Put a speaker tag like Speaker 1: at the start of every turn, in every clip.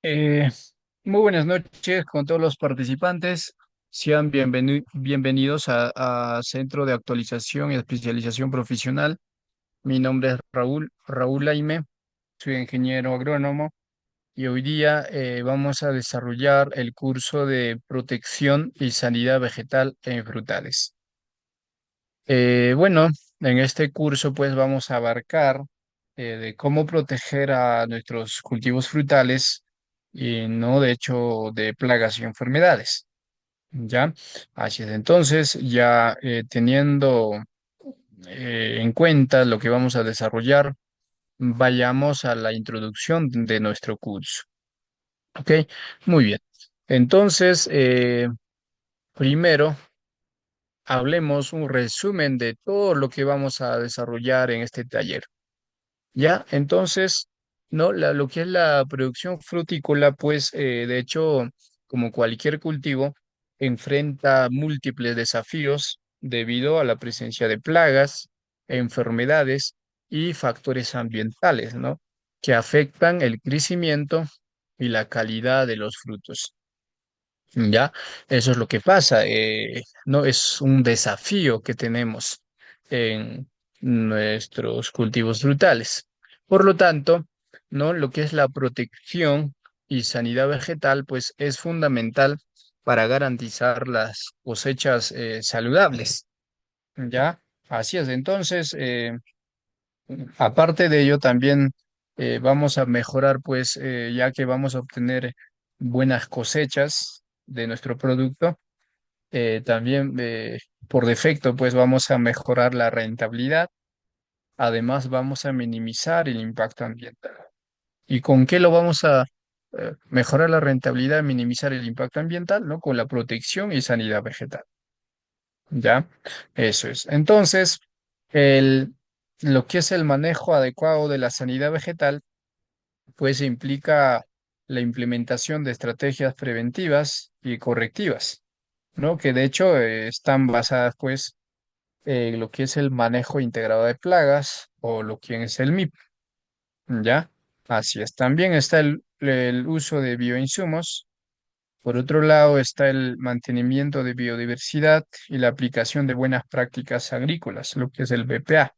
Speaker 1: Eh, Muy buenas noches con todos los participantes. Sean bienvenidos a Centro de Actualización y Especialización Profesional. Mi nombre es Raúl Laime, soy ingeniero agrónomo y hoy día vamos a desarrollar el curso de Protección y Sanidad Vegetal en Frutales. Bueno, en este curso pues vamos a abarcar de cómo proteger a nuestros cultivos frutales y no de hecho de plagas y enfermedades, ¿ya? Así es, entonces ya teniendo en cuenta lo que vamos a desarrollar, vayamos a la introducción de nuestro curso, ¿ok? Muy bien. Entonces, primero hablemos un resumen de todo lo que vamos a desarrollar en este taller. Ya, entonces, no, lo que es la producción frutícola, pues, de hecho, como cualquier cultivo, enfrenta múltiples desafíos debido a la presencia de plagas, enfermedades y factores ambientales, ¿no? Que afectan el crecimiento y la calidad de los frutos. Ya, eso es lo que pasa. No es un desafío que tenemos en nuestros cultivos frutales. Por lo tanto, ¿no? Lo que es la protección y sanidad vegetal, pues es fundamental para garantizar las cosechas saludables. Ya, así es. Entonces, aparte de ello, también vamos a mejorar, pues, ya que vamos a obtener buenas cosechas de nuestro producto también por defecto, pues vamos a mejorar la rentabilidad. Además, vamos a minimizar el impacto ambiental. ¿Y con qué lo vamos a mejorar la rentabilidad, minimizar el impacto ambiental? ¿No? Con la protección y sanidad vegetal. ¿Ya? Eso es. Entonces, el, lo que es el manejo adecuado de la sanidad vegetal, pues implica la implementación de estrategias preventivas y correctivas, ¿no? Que de hecho están basadas, pues, lo que es el manejo integrado de plagas o lo que es el MIP, ¿ya? Así es. También está el uso de bioinsumos. Por otro lado está el mantenimiento de biodiversidad y la aplicación de buenas prácticas agrícolas, lo que es el BPA.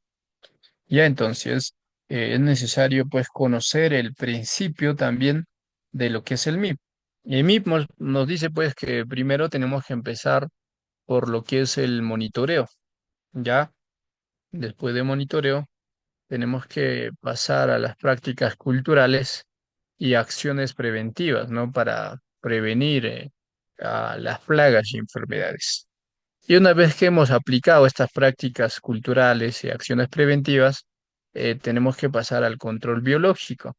Speaker 1: Ya entonces es necesario pues conocer el principio también de lo que es el MIP. El MIP nos dice pues que primero tenemos que empezar por lo que es el monitoreo, ¿ya? Después de monitoreo, tenemos que pasar a las prácticas culturales y acciones preventivas, ¿no? Para prevenir a las plagas y enfermedades. Y una vez que hemos aplicado estas prácticas culturales y acciones preventivas, tenemos que pasar al control biológico.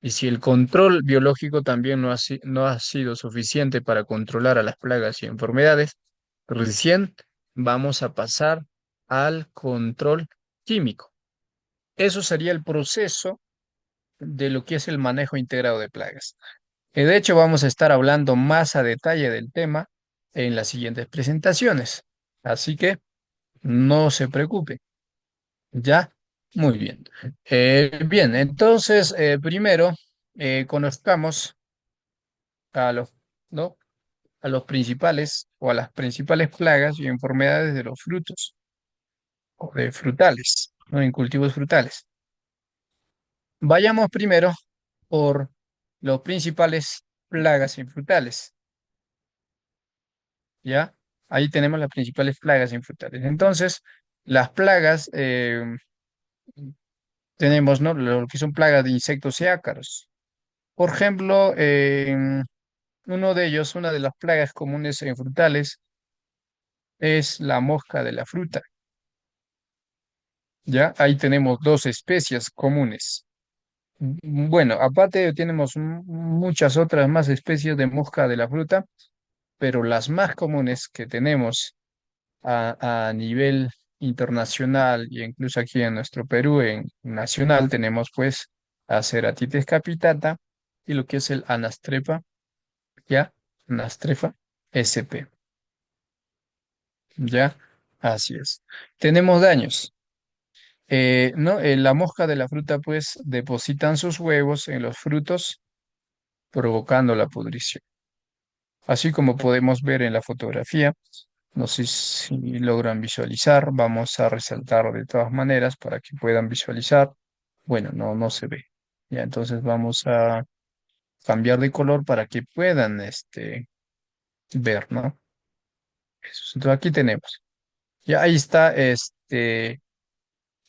Speaker 1: Y si el control biológico también no ha sido suficiente para controlar a las plagas y enfermedades, recién vamos a pasar al control químico. Eso sería el proceso de lo que es el manejo integrado de plagas. De hecho, vamos a estar hablando más a detalle del tema en las siguientes presentaciones. Así que no se preocupe. ¿Ya? Muy bien. Bien, entonces, primero, conozcamos a los, ¿no? A los principales o a las principales plagas y enfermedades de los frutos o de frutales, ¿no? En cultivos frutales. Vayamos primero por los principales plagas infrutales, ¿ya? Ahí tenemos las principales plagas infrutales. Entonces, las plagas, tenemos, ¿no? Lo que son plagas de insectos y ácaros. Por ejemplo, uno de ellos, una de las plagas comunes en frutales, es la mosca de la fruta, ¿ya? Ahí tenemos dos especies comunes. Bueno, aparte tenemos muchas otras más especies de mosca de la fruta, pero las más comunes que tenemos a nivel internacional y incluso aquí en nuestro Perú, en nacional, tenemos pues a Ceratitis capitata y lo que es el Anastrepa, ¿ya? Anastrefa sp, ¿ya? Así es. Tenemos daños. ¿No? La mosca de la fruta pues depositan sus huevos en los frutos provocando la pudrición. Así como podemos ver en la fotografía, no sé si logran visualizar, vamos a resaltar de todas maneras para que puedan visualizar. Bueno, no se ve. Ya, entonces vamos a cambiar de color para que puedan ver, ¿no? Entonces aquí tenemos. Ya ahí está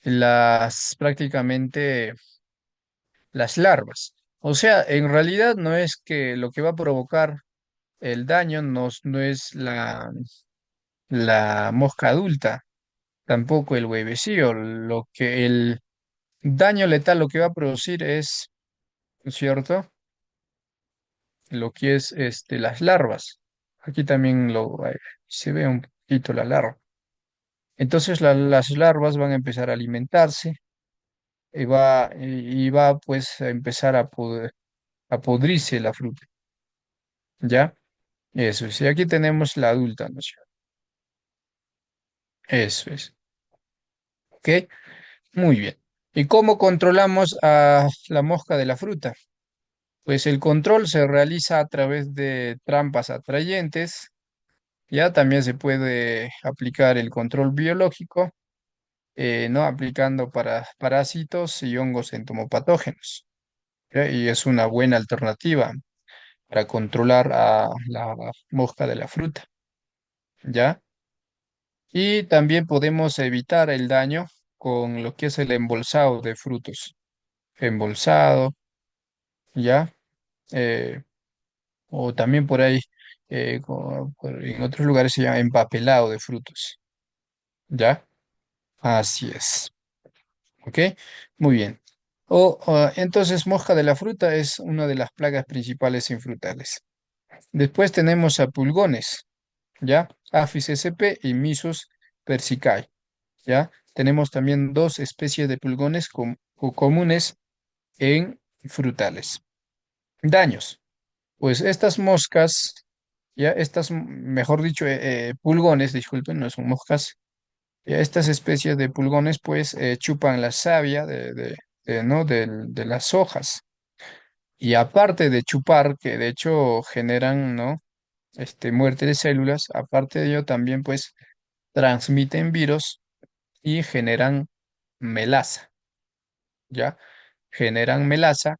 Speaker 1: las prácticamente las larvas. O sea, en realidad no es que lo que va a provocar el daño no es la mosca adulta, tampoco el huevecillo. Lo que el daño letal lo que va a producir es, ¿no es cierto? Lo que es las larvas. Aquí también se ve un poquito la larva. Entonces las larvas van a empezar a alimentarse y va pues a empezar a podrirse la fruta, ¿ya? Eso es. Y aquí tenemos la adulta, ¿no es cierto? Eso es. ¿Ok? Muy bien. ¿Y cómo controlamos a la mosca de la fruta? Pues el control se realiza a través de trampas atrayentes. Ya también se puede aplicar el control biológico, ¿no? Aplicando para parásitos y hongos entomopatógenos. ¿Ya? Y es una buena alternativa para controlar a la mosca de la fruta. ¿Ya? Y también podemos evitar el daño con lo que es el embolsado de frutos. Embolsado, ¿ya? Eh, o también por ahí, en otros lugares se llama empapelado de frutos, ¿ya? Así es, ¿ok? Muy bien. Entonces, mosca de la fruta es una de las plagas principales en frutales. Después tenemos a pulgones, ¿ya? Apis sp y Mysus persicae. ¿Ya? Tenemos también dos especies de pulgones comunes en frutales. Daños. Pues estas moscas, ya mejor dicho, pulgones, disculpen, no son moscas, ya estas especies de pulgones pues chupan la savia ¿no? de las hojas. Y aparte de chupar, que de hecho generan, ¿no? Muerte de células, aparte de ello también pues transmiten virus y generan melaza. ¿Ya? Generan melaza,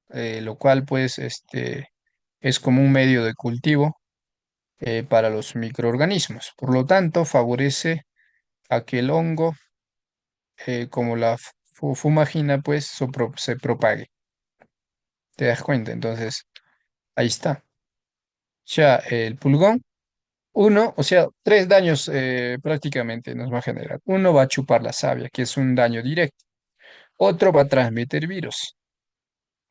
Speaker 1: lo cual pues es como un medio de cultivo para los microorganismos. Por lo tanto, favorece a que el hongo, como la fumagina, pues se propague. ¿Te das cuenta? Entonces, ahí está. O sea, el pulgón, uno, o sea, tres daños prácticamente nos va a generar. Uno va a chupar la savia, que es un daño directo. Otro va a transmitir virus.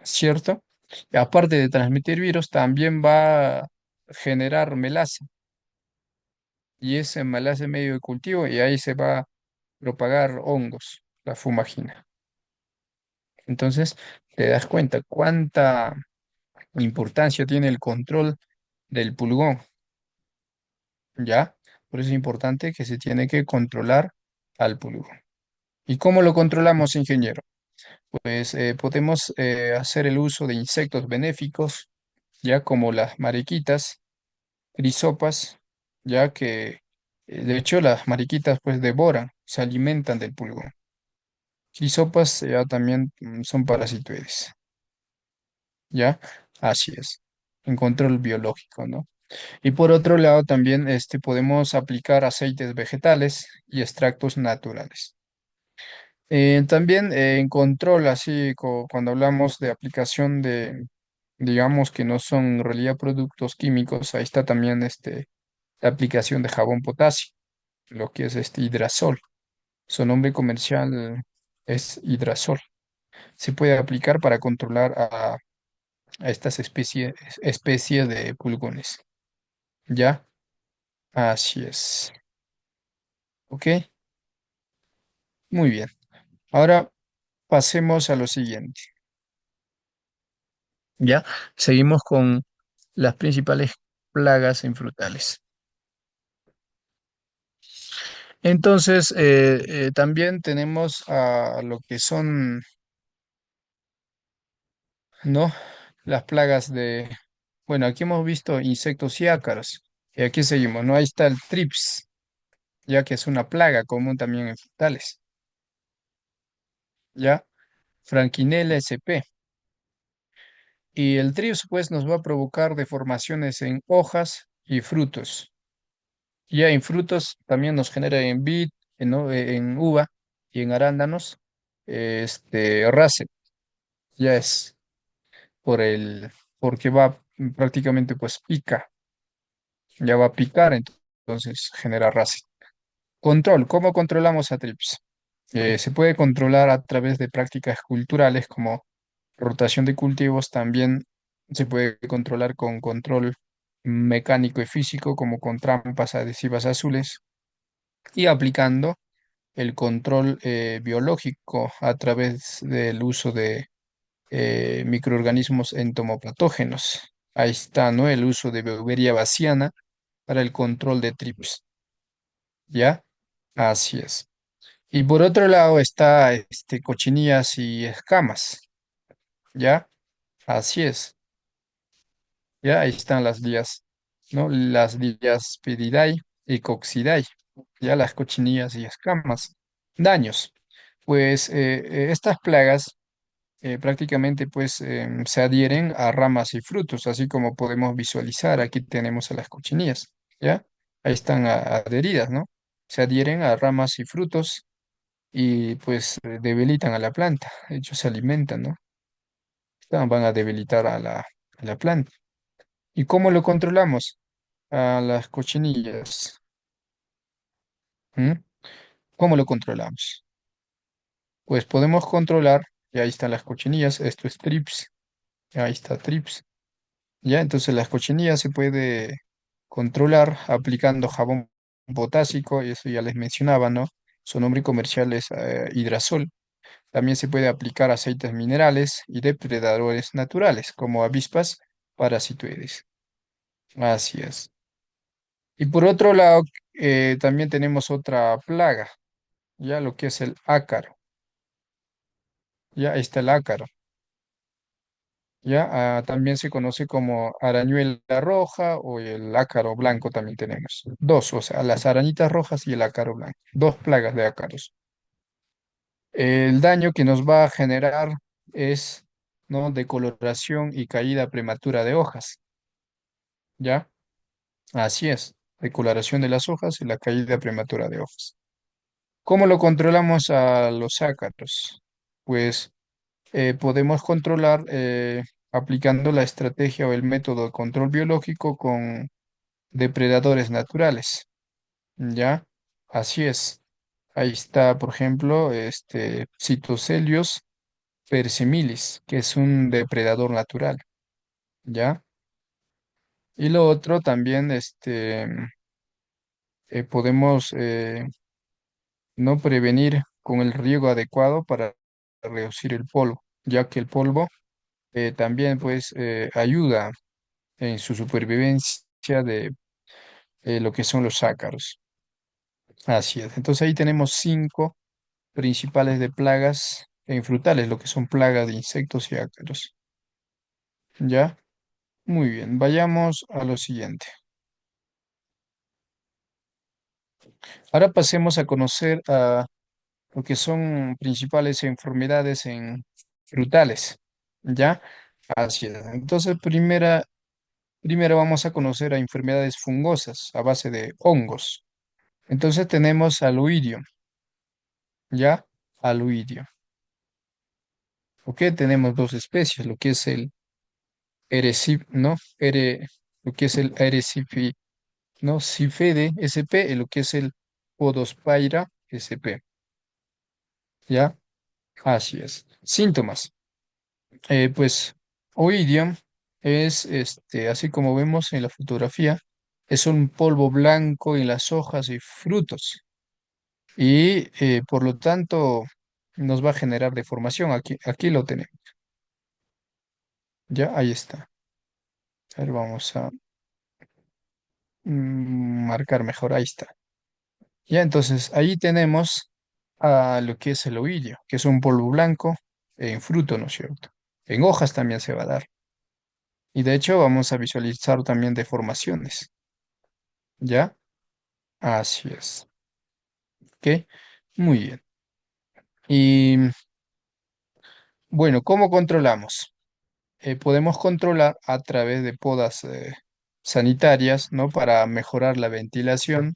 Speaker 1: ¿Cierto? Y aparte de transmitir virus, también va a generar melaza, y ese melaza es medio de cultivo y ahí se va a propagar hongos, la fumagina. Entonces, te das cuenta cuánta importancia tiene el control del pulgón, ¿ya? Por eso es importante que se tiene que controlar al pulgón. ¿Y cómo lo controlamos, ingeniero? Pues podemos hacer el uso de insectos benéficos, ya como las mariquitas, crisopas, ya que de hecho las mariquitas pues devoran, se alimentan del pulgón. Crisopas ya también son parasitoides, ¿ya? Así es, en control biológico, ¿no? Y por otro lado también podemos aplicar aceites vegetales y extractos naturales. También en control, así cuando hablamos de aplicación de, digamos que no son en realidad productos químicos, ahí está también la aplicación de jabón potasio, lo que es este hidrazol. Su nombre comercial es hidrazol. Se puede aplicar para controlar a estas especies de pulgones. ¿Ya? Así es. ¿Ok? Muy bien. Ahora pasemos a lo siguiente. ¿Ya? Seguimos con las principales plagas en frutales. Entonces, también tenemos a lo que son, ¿no? las plagas de, bueno, aquí hemos visto insectos y ácaros. Y aquí seguimos, ¿no? Ahí está el trips, ya que es una plaga común también en frutales, ¿ya? Franquinella sp. Y el trips, pues, nos va a provocar deformaciones en hojas y frutos. Ya en frutos también nos genera en vid, en uva y en arándanos, race. Ya es por porque va prácticamente, pues, pica, ya va a picar, entonces genera race. Control, ¿cómo controlamos a trips? Se puede controlar a través de prácticas culturales como rotación de cultivos, también se puede controlar con control mecánico y físico, como con trampas adhesivas azules, y aplicando el control biológico a través del uso de microorganismos entomopatógenos. Ahí está, ¿no? El uso de Beauveria baciana para el control de trips, ¿ya? Así es. Y por otro lado está cochinillas y escamas, ¿ya? Así es. Ya ahí están las vías, ¿no? Las vías Piridae y Coccidae, ya las cochinillas y escamas. Daños. Pues estas plagas prácticamente pues se adhieren a ramas y frutos, así como podemos visualizar. Aquí tenemos a las cochinillas, ¿ya? Ahí están adheridas, ¿no? Se adhieren a ramas y frutos y pues debilitan a la planta. Ellos se alimentan, ¿no? Van a debilitar a la planta. ¿Y cómo lo controlamos? A las cochinillas. ¿Mm? ¿Cómo lo controlamos? Pues podemos controlar, y ahí están las cochinillas, esto es trips, ahí está trips. Ya, entonces las cochinillas se puede controlar aplicando jabón potásico, y eso ya les mencionaba, ¿no? Su nombre comercial es Hidrasol. También se puede aplicar aceites minerales y depredadores naturales, como avispas parasitoides. Así es. Y por otro lado, también tenemos otra plaga, ya lo que es el ácaro. Ya ahí está el ácaro. Ya también se conoce como arañuela roja o el ácaro blanco también tenemos. Dos, o sea, las arañitas rojas y el ácaro blanco. Dos plagas de ácaros. El daño que nos va a generar es, ¿no? Decoloración y caída prematura de hojas. ¿Ya? Así es. Decoloración de las hojas y la caída prematura de hojas. ¿Cómo lo controlamos a los ácaros? Pues podemos controlar aplicando la estrategia o el método de control biológico con depredadores naturales. ¿Ya? Así es. Ahí está, por ejemplo, Cytocelius persimilis, que es un depredador natural. ¿Ya? Y lo otro también, podemos no prevenir con el riego adecuado para reducir el polvo, ya que el polvo también pues ayuda en su supervivencia de lo que son los ácaros. Así es. Entonces ahí tenemos cinco principales de plagas en frutales, lo que son plagas de insectos y ácaros. ¿Ya? Muy bien. Vayamos a lo siguiente. Ahora pasemos a conocer a lo que son principales enfermedades en frutales. ¿Ya? Así es. Entonces, primero vamos a conocer a enfermedades fungosas a base de hongos. Entonces tenemos al oidio, ¿ya? Al oidio. ¿Ok? Tenemos dos especies, lo que es el ¿no? Lo que es el Eresipi, ¿no? Sifede sp y lo que es el Podosphaira sp, ¿ya? Así es. Síntomas. Pues oidium es, así como vemos en la fotografía, es un polvo blanco en las hojas y frutos y por lo tanto nos va a generar deformación. Aquí lo tenemos. Ya, ahí está. A ver, vamos a marcar mejor. Ahí está. Ya, entonces ahí tenemos a lo que es el oidio, que es un polvo blanco en fruto, ¿no es cierto? En hojas también se va a dar. Y de hecho vamos a visualizar también deformaciones, ¿ya? Así es. ¿Ok? Muy bien. Y bueno, ¿cómo controlamos? Podemos controlar a través de podas sanitarias, ¿no? Para mejorar la ventilación,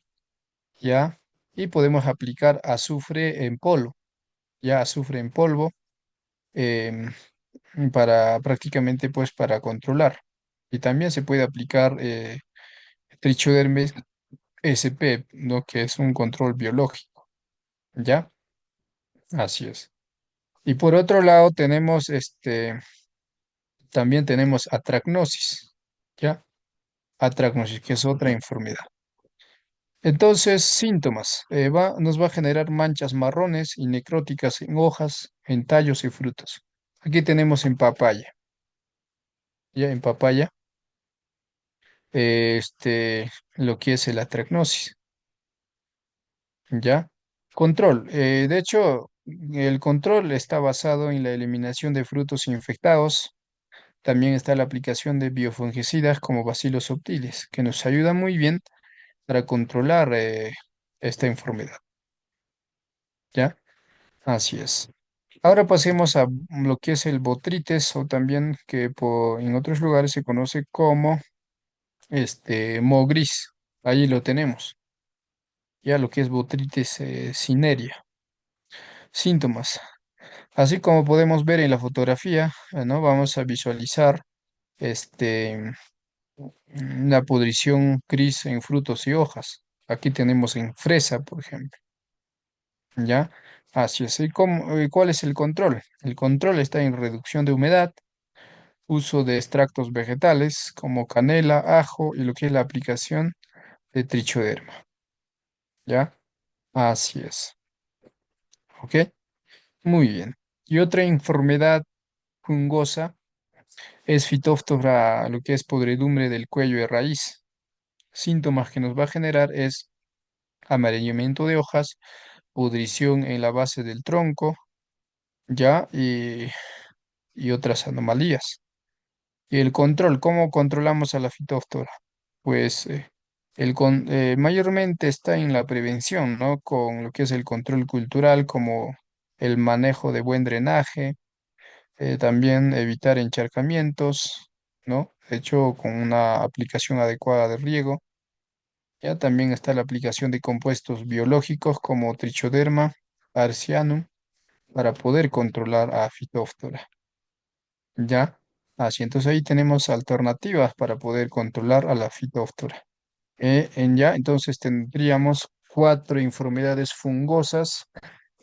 Speaker 1: ¿ya? Y podemos aplicar azufre en polvo, ya azufre en polvo, em, para prácticamente pues para controlar. Y también se puede aplicar trichodermes SP, ¿no? Que es un control biológico, ¿ya? Así es. Y por otro lado tenemos también tenemos atracnosis, ¿ya? Atracnosis, que es otra enfermedad. Entonces, síntomas. Nos va a generar manchas marrones y necróticas en hojas, en tallos y frutos. Aquí tenemos en papaya, ya en papaya, lo que es el atracnosis, ¿ya? Control. De hecho, el control está basado en la eliminación de frutos infectados. También está la aplicación de biofungicidas como Bacillus subtilis, que nos ayuda muy bien para controlar esta enfermedad, ¿ya? Así es. Ahora pasemos a lo que es el botritis o también que en otros lugares se conoce como moho gris. Ahí lo tenemos. Ya lo que es botritis cinerea. Síntomas. Así como podemos ver en la fotografía, ¿no? Vamos a visualizar este, una pudrición gris en frutos y hojas. Aquí tenemos en fresa, por ejemplo. ¿Ya? Así es. ¿Cuál es el control? El control está en reducción de humedad, uso de extractos vegetales como canela, ajo y lo que es la aplicación de trichoderma. ¿Ya? Así es. ¿Ok? Muy bien. Y otra enfermedad fungosa es Phytophthora, lo que es podredumbre del cuello de raíz. Síntomas que nos va a generar es amarillamiento de hojas, pudrición en la base del tronco, ¿ya? Y otras anomalías. Y el control, ¿cómo controlamos a la fitóftora? Pues mayormente está en la prevención, ¿no? Con lo que es el control cultural, como el manejo de buen drenaje, también evitar encharcamientos, ¿no? De hecho, con una aplicación adecuada de riego. Ya también está la aplicación de compuestos biológicos como trichoderma, arcianum, para poder controlar a fitóftora. ¿Ya? Así, entonces ahí tenemos alternativas para poder controlar a la fitóftora. Entonces tendríamos cuatro enfermedades fungosas,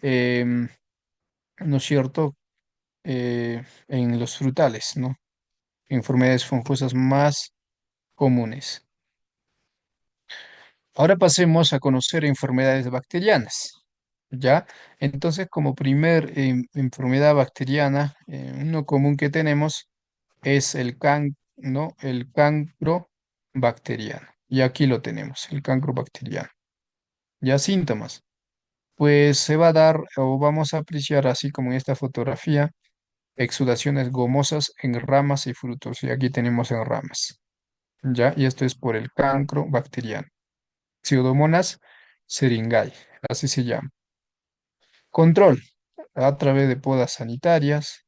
Speaker 1: em, ¿no es cierto? En los frutales, ¿no? Enfermedades fungosas más comunes. Ahora pasemos a conocer enfermedades bacterianas, ¿ya? Entonces, como primer enfermedad bacteriana, uno común que tenemos es ¿no? El cancro bacteriano. Y aquí lo tenemos, el cancro bacteriano. Ya síntomas. Pues se va a dar o vamos a apreciar, así como en esta fotografía, exudaciones gomosas en ramas y frutos. Y aquí tenemos en ramas. Ya, y esto es por el cancro bacteriano. Pseudomonas syringae, así se llama. Control a través de podas sanitarias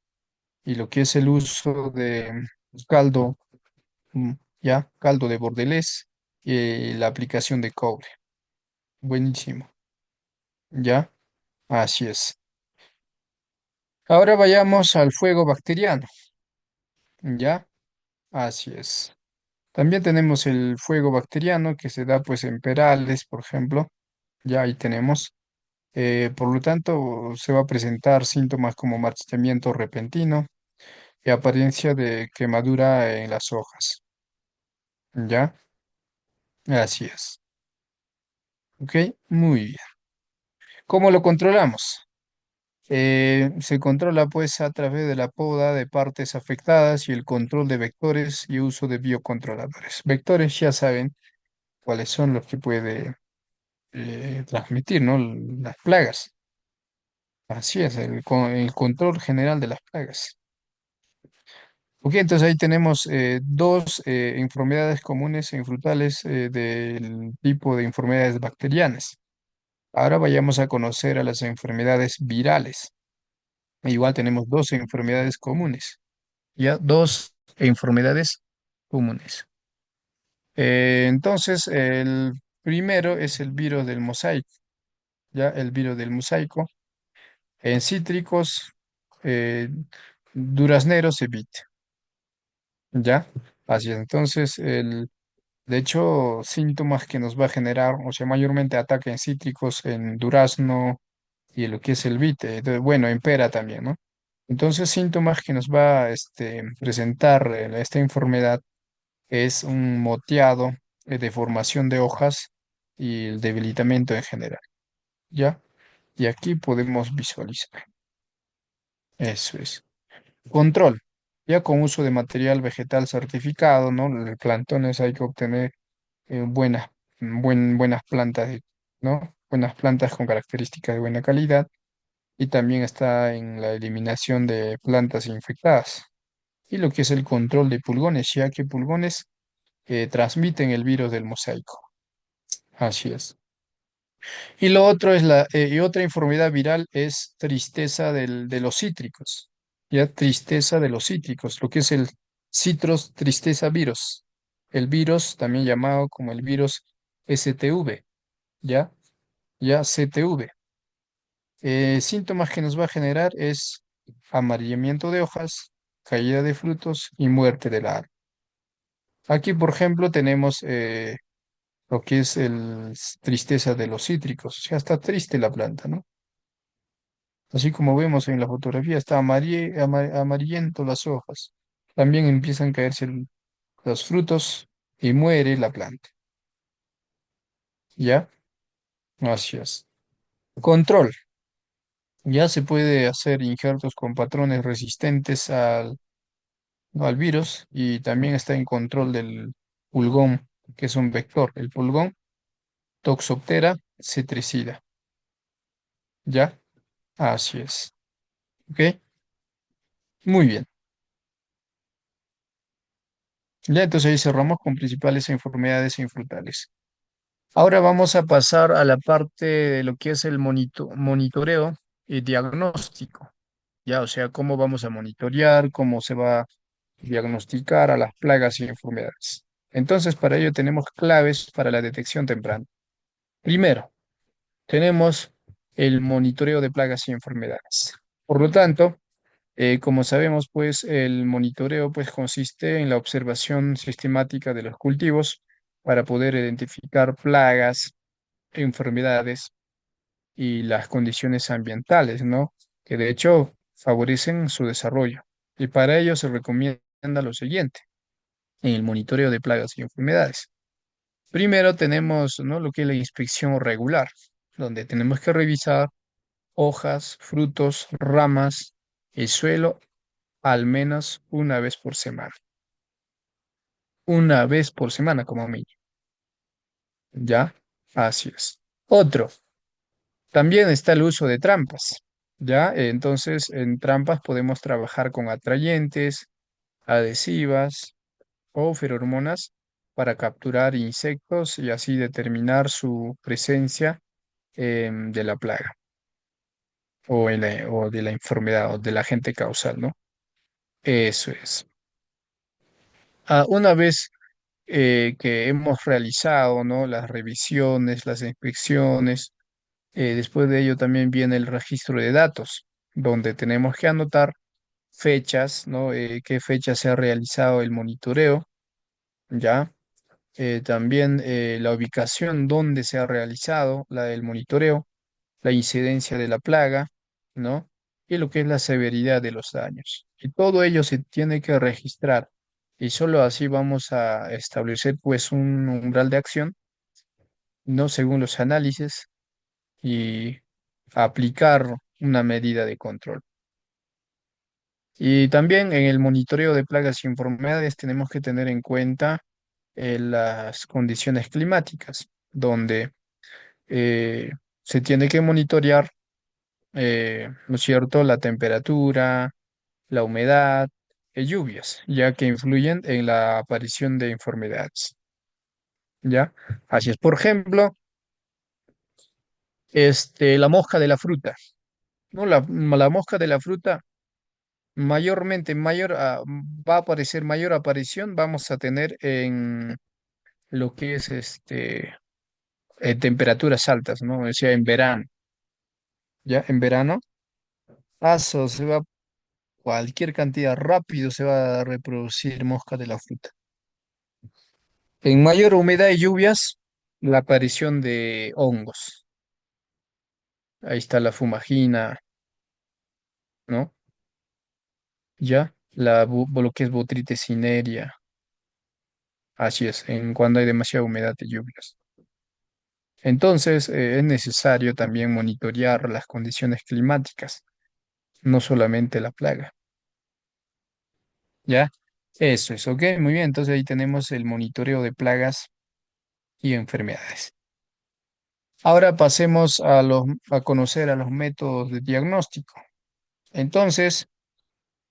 Speaker 1: y lo que es el uso de caldo, mm, ya, caldo de bordelés y la aplicación de cobre. Buenísimo, ya, así es. Ahora vayamos al fuego bacteriano, ya, así es. También tenemos el fuego bacteriano que se da pues en perales, por ejemplo, ya ahí tenemos. Por lo tanto, se va a presentar síntomas como marchitamiento repentino y apariencia de quemadura en las hojas. ¿Ya? Así es. ¿Ok? Muy bien. ¿Cómo lo controlamos? Se controla pues a través de la poda de partes afectadas y el control de vectores y uso de biocontroladores. Vectores ya saben cuáles son los que puede transmitir, ¿no? Las plagas. Así es, el control general de las plagas. Ok, entonces ahí tenemos dos enfermedades comunes en frutales del tipo de enfermedades bacterianas. Ahora vayamos a conocer a las enfermedades virales. Igual tenemos dos enfermedades comunes, ¿ya? Dos enfermedades comunes. Entonces, el primero es el virus del mosaico, ¿ya? El virus del mosaico. En cítricos, eh, durazneros evite, ¿ya? Así es. Entonces, de hecho, síntomas que nos va a generar, o sea, mayormente ataque en cítricos, en durazno y en lo que es el vite, bueno, en pera también, ¿no? Entonces, síntomas que nos va a presentar esta enfermedad es un moteado, deformación de hojas y el debilitamiento en general, ¿ya? Y aquí podemos visualizar. Eso es. Control. Ya con uso de material vegetal certificado, ¿no? Los plantones hay que obtener buenas, buenas plantas, ¿no? Buenas plantas con características de buena calidad. Y también está en la eliminación de plantas infectadas. Y lo que es el control de pulgones, ya que pulgones transmiten el virus del mosaico. Así es. Y lo otro es y otra enfermedad viral es tristeza de los cítricos. Ya tristeza de los cítricos, lo que es el citrus tristeza virus. El virus, también llamado como el virus STV, ya, ya CTV. Síntomas que nos va a generar es amarillamiento de hojas, caída de frutos y muerte del árbol. Aquí, por ejemplo, tenemos lo que es el tristeza de los cítricos. O sea, está triste la planta, ¿no? Así como vemos en la fotografía, está amarillento las hojas. También empiezan a caerse los frutos y muere la planta. ¿Ya? Así es. Control. Ya se puede hacer injertos con patrones resistentes al virus y también está en control del pulgón, que es un vector. El pulgón, Toxoptera cetricida. ¿Ya? Así es. ¿Ok? Muy bien. Ya entonces ahí cerramos con principales enfermedades infrutales. Ahora vamos a pasar a la parte de lo que es el monitoreo y diagnóstico. Ya, o sea, cómo vamos a monitorear, cómo se va a diagnosticar a las plagas y enfermedades. Entonces, para ello tenemos claves para la detección temprana. Primero, tenemos el monitoreo de plagas y enfermedades. Por lo tanto, como sabemos, pues el monitoreo pues consiste en la observación sistemática de los cultivos para poder identificar plagas, enfermedades y las condiciones ambientales, ¿no? Que de hecho favorecen su desarrollo. Y para ello se recomienda lo siguiente en el monitoreo de plagas y enfermedades. Primero tenemos, ¿no? Lo que es la inspección regular, donde tenemos que revisar hojas, frutos, ramas, el suelo al menos una vez por semana. Una vez por semana como mínimo. ¿Ya? Así es. Otro, también está el uso de trampas. ¿Ya? Entonces, en trampas podemos trabajar con atrayentes, adhesivas o feromonas para capturar insectos y así determinar su presencia de la plaga o de la enfermedad o del agente causal, ¿no? Eso es. Una vez que hemos realizado, ¿no? Las revisiones, las inspecciones, después de ello también viene el registro de datos, donde tenemos que anotar fechas, ¿no? Qué fecha se ha realizado el monitoreo, ¿ya? También la ubicación donde se ha realizado el monitoreo, la incidencia de la plaga, ¿no? Y lo que es la severidad de los daños. Y todo ello se tiene que registrar. Y solo así vamos a establecer pues un umbral de acción, ¿no? Según los análisis y aplicar una medida de control. Y también en el monitoreo de plagas y enfermedades tenemos que tener en cuenta las condiciones climáticas, donde eh, se tiene que monitorear, ¿no es cierto?, la temperatura, la humedad, lluvias, ya que influyen en la aparición de enfermedades. ¿Ya? Así es. Por ejemplo, la mosca de la fruta, ¿no? La mosca de la fruta mayormente, va a aparecer, mayor aparición vamos a tener en lo que es temperaturas altas, ¿no? O sea, en verano, ¿ya? En verano, se va cualquier cantidad rápido se va a reproducir mosca de la fruta. En mayor humedad y lluvias, la aparición de hongos. Ahí está la fumagina, ¿no? Ya, lo que es Botrytis cinerea. Así es, en cuando hay demasiada humedad y lluvias. Entonces, es necesario también monitorear las condiciones climáticas, no solamente la plaga. ¿Ya? Eso es, ok, muy bien. Entonces ahí tenemos el monitoreo de plagas y enfermedades. Ahora pasemos a conocer a los métodos de diagnóstico. Entonces,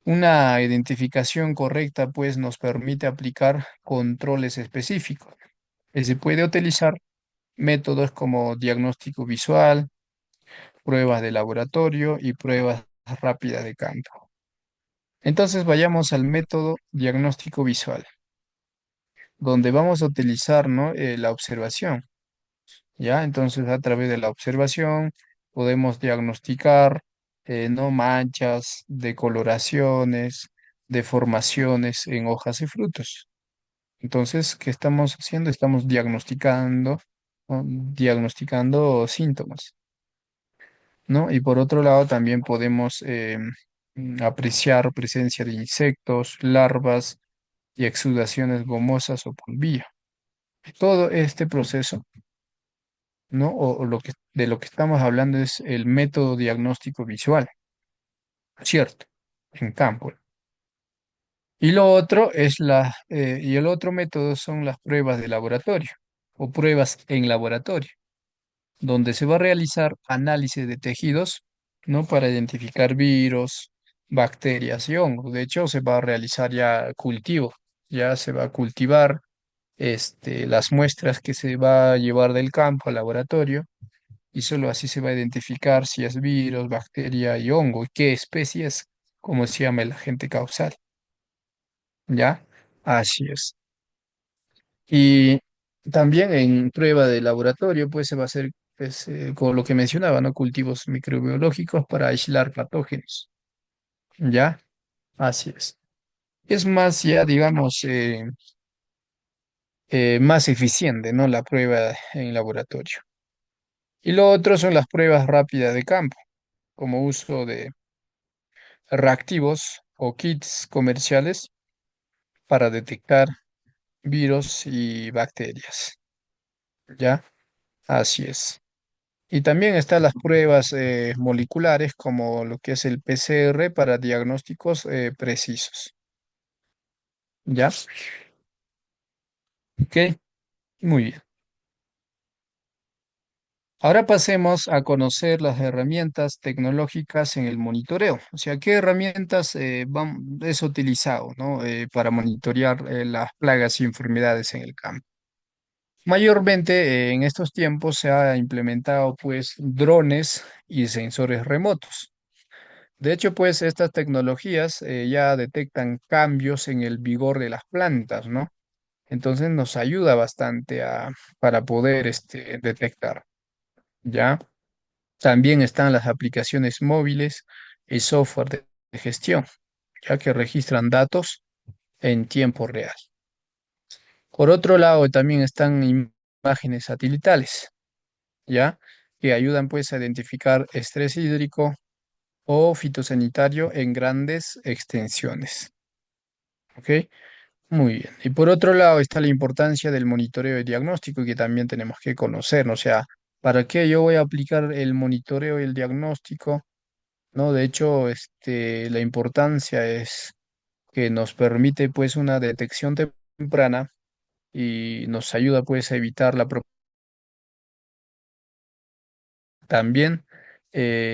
Speaker 1: una identificación correcta pues nos permite aplicar controles específicos. Se puede utilizar métodos como diagnóstico visual, pruebas de laboratorio y pruebas rápidas de campo. Entonces vayamos al método diagnóstico visual, donde vamos a utilizar, ¿no? La observación, ¿ya? Entonces a través de la observación podemos diagnosticar, ¿no? Manchas, decoloraciones, deformaciones en hojas y frutos. Entonces, ¿qué estamos haciendo? Estamos diagnosticando, ¿no? Diagnosticando síntomas, ¿no? Y por otro lado, también podemos apreciar presencia de insectos, larvas y exudaciones gomosas o polvillo. Todo este proceso, ¿no? O de lo que estamos hablando es el método diagnóstico visual, ¿cierto? En campo. Y lo otro y el otro método son las pruebas de laboratorio o pruebas en laboratorio, donde se va a realizar análisis de tejidos, ¿no? Para identificar virus, bacterias y hongos. De hecho, se va a realizar ya cultivo, ya se va a cultivar las muestras que se va a llevar del campo al laboratorio y solo así se va a identificar si es virus, bacteria y hongo y qué especie es, cómo se llama el agente causal, ¿ya? Así es. Y también en prueba de laboratorio, pues se va a hacer, pues, con lo que mencionaba, ¿no? Cultivos microbiológicos para aislar patógenos. ¿Ya? Así es. Es más, ya digamos, más eficiente, ¿no? La prueba en laboratorio. Y lo otro son las pruebas rápidas de campo, como uso de reactivos o kits comerciales para detectar virus y bacterias. ¿Ya? Así es. Y también están las pruebas moleculares como lo que es el PCR para diagnósticos precisos. ¿Ya? Ok, muy bien. Ahora pasemos a conocer las herramientas tecnológicas en el monitoreo. O sea, qué herramientas es utilizado, ¿no? Para monitorear las plagas y enfermedades en el campo. Mayormente en estos tiempos se ha implementado pues drones y sensores remotos. De hecho, pues estas tecnologías ya detectan cambios en el vigor de las plantas, ¿no? Entonces nos ayuda bastante para poder detectar, ¿ya? También están las aplicaciones móviles y software de gestión, ya que registran datos en tiempo real. Por otro lado, también están imágenes satelitales, ¿ya? Que ayudan pues a identificar estrés hídrico o fitosanitario en grandes extensiones. ¿Ok? Muy bien. Y por otro lado está la importancia del monitoreo y diagnóstico que también tenemos que conocer, ¿no? O sea, ¿para qué yo voy a aplicar el monitoreo y el diagnóstico? ¿No? De hecho, la importancia es que nos permite pues una detección temprana y nos ayuda pues a evitar también,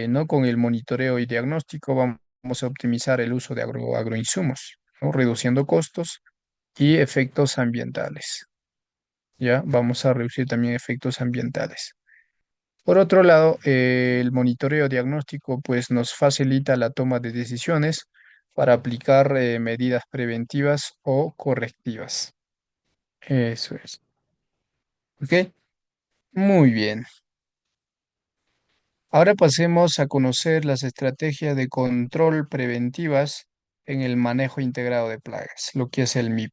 Speaker 1: ¿no? Con el monitoreo y diagnóstico vamos a optimizar el uso de agroinsumos. ¿no? Reduciendo costos y efectos ambientales. ¿Ya? Vamos a reducir también efectos ambientales. Por otro lado, el monitoreo diagnóstico pues, nos facilita la toma de decisiones para aplicar medidas preventivas o correctivas. Eso es. ¿Ok? Muy bien. Ahora pasemos a conocer las estrategias de control preventivas en el manejo integrado de plagas, lo que es el MIP.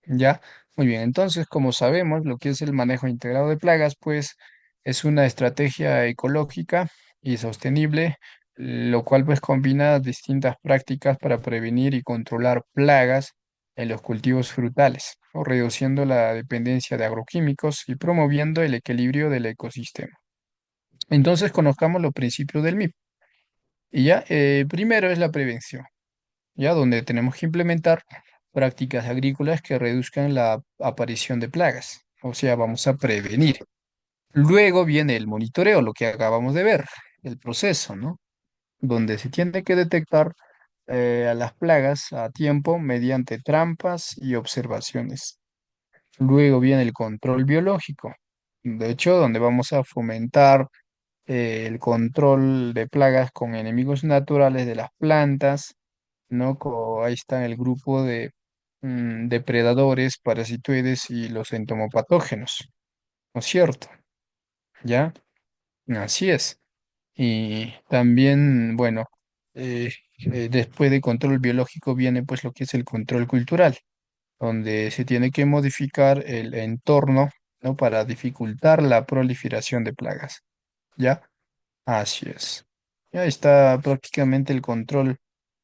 Speaker 1: ¿Ya? Muy bien, entonces, como sabemos, lo que es el manejo integrado de plagas, pues es una estrategia ecológica y sostenible, lo cual pues combina distintas prácticas para prevenir y controlar plagas en los cultivos frutales, o reduciendo la dependencia de agroquímicos y promoviendo el equilibrio del ecosistema. Entonces, conozcamos los principios del MIP. Y ya, primero es la prevención, ya donde tenemos que implementar prácticas agrícolas que reduzcan la aparición de plagas, o sea, vamos a prevenir. Luego viene el monitoreo, lo que acabamos de ver, el proceso, ¿no? Donde se tiene que detectar a las plagas a tiempo mediante trampas y observaciones. Luego viene el control biológico, de hecho, donde vamos a fomentar el control de plagas con enemigos naturales de las plantas, ¿no? Ahí está el grupo de depredadores, parasitoides y los entomopatógenos, ¿no es cierto? ¿Ya? Así es. Y también, bueno, después de control biológico viene pues lo que es el control cultural, donde se tiene que modificar el entorno, ¿no? Para dificultar la proliferación de plagas, ¿ya? Así es. Ya está prácticamente el control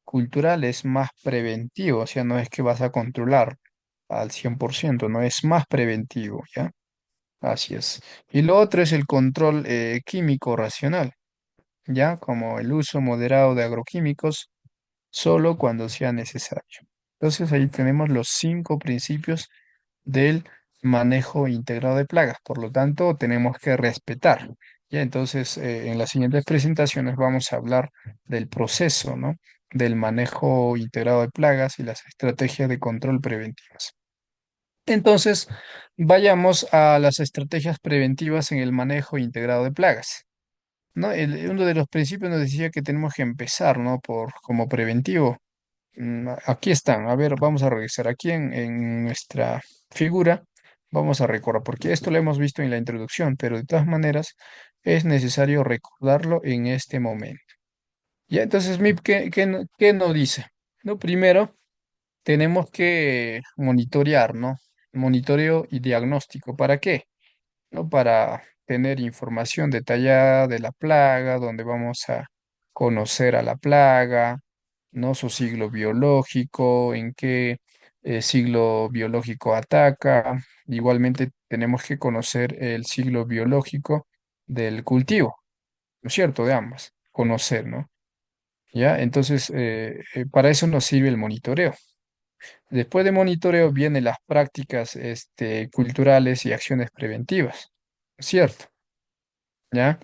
Speaker 1: cultural, es más preventivo, o sea, no es que vas a controlar al 100%, no es más preventivo, ¿ya? Así es. Y lo otro es el control químico racional, ¿ya? Como el uso moderado de agroquímicos solo cuando sea necesario. Entonces ahí tenemos los 5 principios del manejo integrado de plagas. Por lo tanto, tenemos que respetar. Ya, entonces, en las siguientes presentaciones vamos a hablar del proceso, ¿no? Del manejo integrado de plagas y las estrategias de control preventivas. Entonces, vayamos a las estrategias preventivas en el manejo integrado de plagas. ¿No? Uno de los principios nos decía que tenemos que empezar, ¿no? Como preventivo. Aquí están. A ver, vamos a revisar aquí en nuestra figura. Vamos a recordar, porque esto lo hemos visto en la introducción, pero de todas maneras es necesario recordarlo en este momento. Ya, entonces, MIP, ¿qué nos dice? No, primero tenemos que monitorear, ¿no? Monitoreo y diagnóstico. ¿Para qué? ¿No? Para tener información detallada de la plaga, donde vamos a conocer a la plaga, ¿no? Su siglo biológico, en qué siglo biológico ataca. Igualmente tenemos que conocer el siglo biológico del cultivo, ¿no es cierto? De ambas, conocer, ¿no? ¿Ya? Entonces, para eso nos sirve el monitoreo. Después de monitoreo vienen las prácticas culturales y acciones preventivas, ¿cierto? ¿Ya?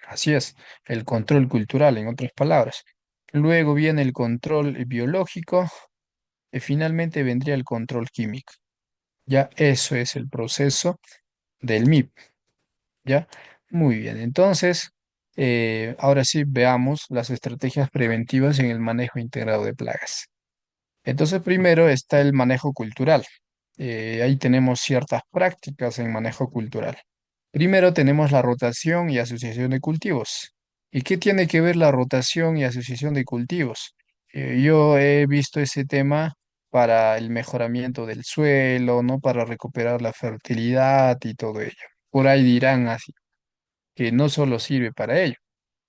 Speaker 1: Así es, el control cultural, en otras palabras. Luego viene el control biológico y finalmente vendría el control químico. Ya eso es el proceso del MIP, ¿ya? Muy bien, entonces, ahora sí veamos las estrategias preventivas en el manejo integrado de plagas. Entonces, primero está el manejo cultural. Ahí tenemos ciertas prácticas en manejo cultural. Primero tenemos la rotación y asociación de cultivos. ¿Y qué tiene que ver la rotación y asociación de cultivos? Yo he visto ese tema para el mejoramiento del suelo, ¿no? Para recuperar la fertilidad y todo ello. Por ahí dirán así, que no solo sirve para ello.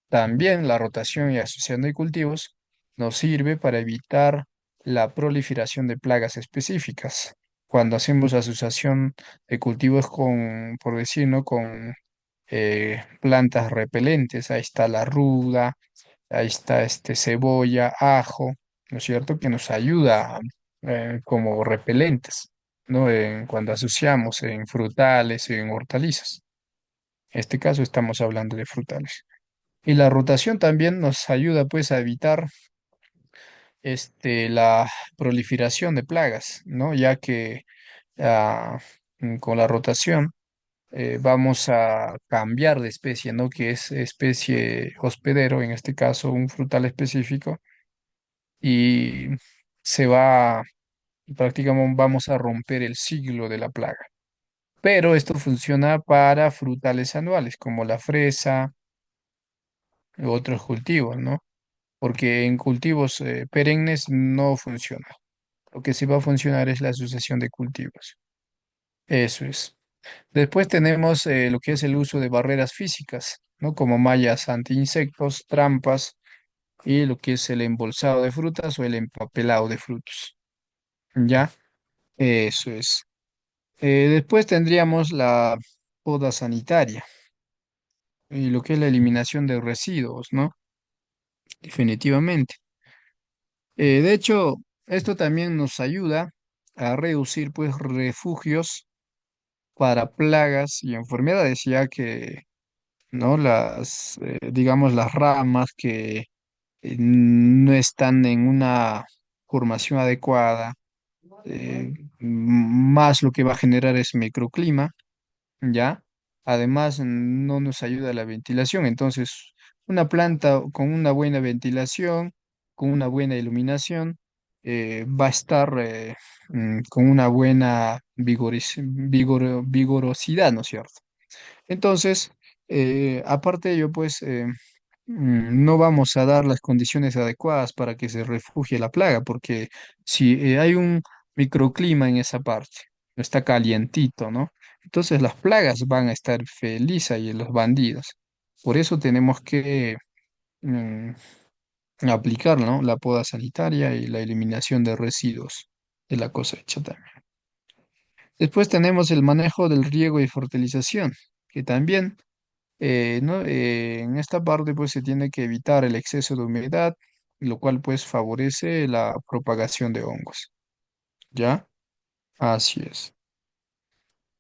Speaker 1: También la rotación y asociación de cultivos nos sirve para evitar la proliferación de plagas específicas. Cuando hacemos asociación de cultivos con, por decir, ¿no? Con plantas repelentes, ahí está la ruda, ahí está cebolla, ajo, ¿no es cierto? Que nos ayuda como repelentes, ¿no? Cuando asociamos en frutales, en hortalizas. En este caso estamos hablando de frutales. Y la rotación también nos ayuda pues a evitar la proliferación de plagas, ¿no? Ya que ah, con la rotación vamos a cambiar de especie, ¿no? Que es especie hospedero, en este caso un frutal específico, y se va, prácticamente vamos a romper el ciclo de la plaga. Pero esto funciona para frutales anuales, como la fresa u otros cultivos, ¿no? Porque en cultivos perennes no funciona. Lo que sí va a funcionar es la sucesión de cultivos. Eso es. Después tenemos lo que es el uso de barreras físicas, ¿no? Como mallas anti-insectos, trampas y lo que es el embolsado de frutas o el empapelado de frutos. ¿Ya? Eso es. Después tendríamos la poda sanitaria y lo que es la eliminación de residuos, ¿no? Definitivamente. De hecho, esto también nos ayuda a reducir, pues, refugios para plagas y enfermedades, ya que, ¿no? Digamos, las ramas que no están en una formación adecuada, más lo que va a generar es microclima, ¿ya? Además, no nos ayuda la ventilación. Entonces, una planta con una buena ventilación, con una buena iluminación, va a estar con una buena vigorosidad, ¿no es cierto? Entonces, aparte de ello, pues, no vamos a dar las condiciones adecuadas para que se refugie la plaga, porque si hay un microclima en esa parte, está calientito, ¿no? Entonces las plagas van a estar felices ahí, los bandidos. Por eso tenemos que mm, aplicar, ¿no? La poda sanitaria y la eliminación de residuos de la cosecha también. Después tenemos el manejo del riego y fertilización, que también ¿no? En esta parte pues se tiene que evitar el exceso de humedad, lo cual pues favorece la propagación de hongos, ¿ya? Así es.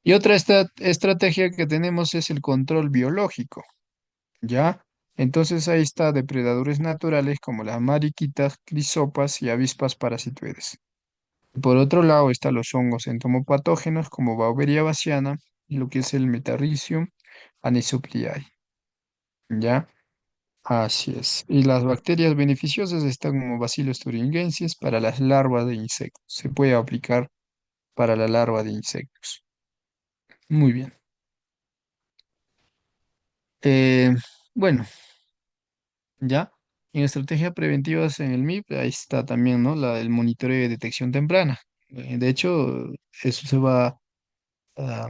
Speaker 1: Y otra estrategia que tenemos es el control biológico, ¿ya? Entonces ahí está depredadores naturales como las mariquitas, crisopas y avispas parasitoides. Por otro lado están los hongos entomopatógenos como Beauveria baciana y lo que es el Metarrhizium anisopliae, ¿ya? Así es. Y las bacterias beneficiosas están como Bacillus thuringiensis para las larvas de insectos. Se puede aplicar para la larva de insectos. Muy bien. Eh, bueno, ya. En estrategias preventivas en el MIP, ahí está también, ¿no? El monitoreo de detección temprana. De hecho, eso se va a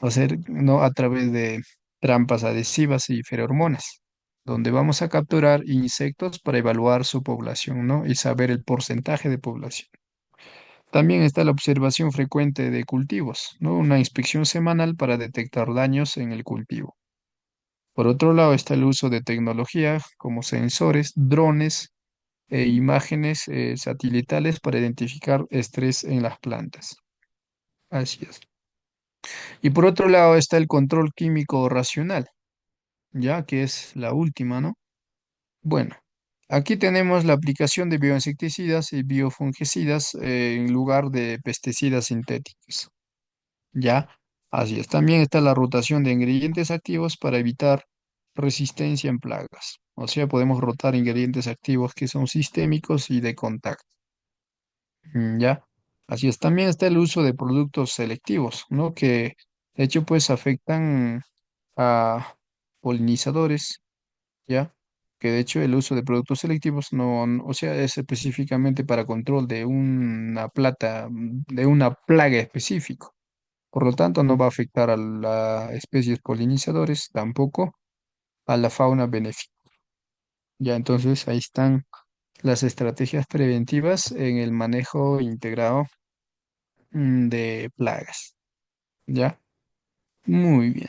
Speaker 1: hacer, ¿no? A través de trampas adhesivas y feromonas, donde vamos a capturar insectos para evaluar su población, ¿no? Y saber el porcentaje de población. También está la observación frecuente de cultivos, ¿no? Una inspección semanal para detectar daños en el cultivo. Por otro lado está el uso de tecnología como sensores, drones e imágenes satelitales para identificar estrés en las plantas. Así es. Y por otro lado está el control químico racional, ya que es la última, ¿no? Bueno, aquí tenemos la aplicación de bioinsecticidas y biofungicidas en lugar de pesticidas sintéticos. Ya, así es. También está la rotación de ingredientes activos para evitar resistencia en plagas. O sea, podemos rotar ingredientes activos que son sistémicos y de contacto. Ya, así es. También está el uso de productos selectivos, ¿no? Que de hecho pues afectan a polinizadores, ¿ya? Que de hecho el uso de productos selectivos o sea, es específicamente para control de de una plaga específica. Por lo tanto, no va a afectar a las especies polinizadores, tampoco a la fauna benéfica. Ya, entonces ahí están las estrategias preventivas en el manejo integrado de plagas. Ya, muy bien.